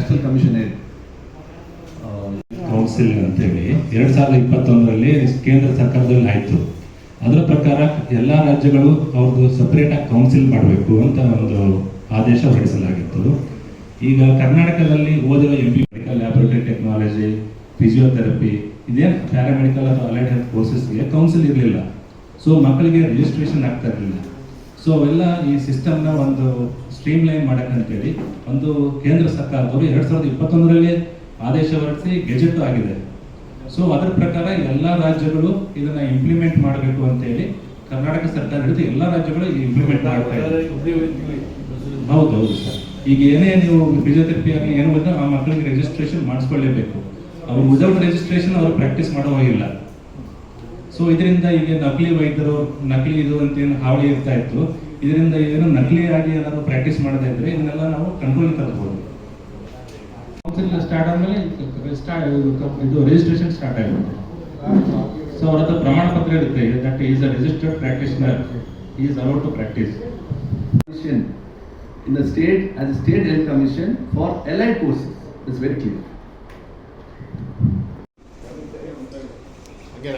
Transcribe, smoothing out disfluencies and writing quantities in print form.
National commission ಹೇಳಿ council ಅಂತೇಳಿ 2021ರಲ್ಲಿ ಕೇಂದ್ರ ಸರ್ಕಾರದಲ್ಲಿ ಆಯಿತು. ಅದರ ಪ್ರಕಾರ ಎಲ್ಲ ರಾಜ್ಯಗಳು ಅವ್ರದ್ದು ಸಪ್ರೇಟಾಗಿ ಕೌನ್ಸಿಲ್ ಮಾಡಬೇಕು ಅಂತ ಒಂದು ಆದೇಶ ಹೊರಡಿಸಲಾಗಿತ್ತು. ಈಗ ಕರ್ನಾಟಕದಲ್ಲಿ ಓದಿರೋ MP medical laboratory technology, physiotherapy, ಇದೇನು ಪ್ಯಾರಾಮೆಡಿಕಲ್ ಅಥವಾ ಅಲೈಡ್ ಹೆಲ್ತ್ ಕೋರ್ಸಸ್ಗೆ ಕೌನ್ಸಿಲ್ ಇರಲಿಲ್ಲ. ಸೊ ಮಕ್ಕಳಿಗೆ ರಿಜಿಸ್ಟ್ರೇಷನ್ ಆಗ್ತಾ ಇರಲಿಲ್ಲ. ಸೊ ಅವೆಲ್ಲ ಈ ಸಿಸ್ಟಮ್ನ ಒಂದು ಸ್ಟ್ರೀಮ್ ಲೈನ್ ಮಾಡೋಕ್ಕಂತೇಳಿ ಒಂದು ಕೇಂದ್ರ ಸರ್ಕಾರದವರು 2021ರಲ್ಲಿ ಆದೇಶ ಹೊರಡಿಸಿ ಗೆಜೆಟ್ ಆಗಿದೆ. ಸೊ ಅದರ ಪ್ರಕಾರ ಎಲ್ಲ ರಾಜ್ಯಗಳು ಇದನ್ನ ಇಂಪ್ಲಿಮೆಂಟ್ ಮಾಡಬೇಕು ಅಂತೇಳಿ ಕರ್ನಾಟಕ ಸರ್ಕಾರ ಹಿಡಿದು ಎಲ್ಲ ರಾಜ್ಯಗಳು ಇಂಪ್ಲಿಮೆಂಟ್ ಮಾಡ್ತಾ ಇದ್ದಾರೆ. ಹೌದು ಸರ್. ಈಗ ಏನೇ ನೀವು ಫಿಸಿಯೋಥೆರಪಿ ಆಗಲಿ ಏನು ಬಂದ್ರೆ ಆ ಮಕ್ಕಳಿಗೆ ರಿಜಿಸ್ಟ್ರೇಷನ್ ಮಾಡಿಸ್ಕೊಳ್ಳೇಬೇಕು. ಅವ್ರು ವಿದೌಟ್ ರಿಜಿಸ್ಟ್ರೇಷನ್ ಅವರು ಪ್ರಾಕ್ಟೀಸ್ ಮಾಡೋ ಹೋಗಿಲ್ಲ. ಸೊ ಇದರಿಂದ ಈಗ ನಕಲಿ ವೈದ್ಯರು, ನಕಲಿ ಇದು ಅಂತ ಏನು ಹಾವಳಿ ಇರ್ತಾ ಇತ್ತು, ಇದರಿಂದ ಏನು ನಕಲಿ ಆಗಿ ಏನಾದ್ರು ಪ್ರಾಕ್ಟೀಸ್ ಮಾಡದೇ ಇದ್ರೆ ಇದನ್ನೆಲ್ಲ ನಾವು ಕಂಟ್ರೋಲ್ ತರಬಹುದು. ಕೌನ್ಸಿಲ್ ಸ್ಟಾರ್ಟ್ ಆದ್ಮೇಲೆ ಇದು ರಿಜಿಸ್ಟ್ರೇಷನ್ ಸ್ಟಾರ್ಟ್ ಆಗುತ್ತೆ. ಸೊ ಅವ್ರ ಹತ್ರ ಪ್ರಮಾಣ ಪತ್ರ ಇರುತ್ತೆ, that is a registered practitioner, he is allowed to practice. In the state, as a state health commission for allied courses, it's very clear. Again,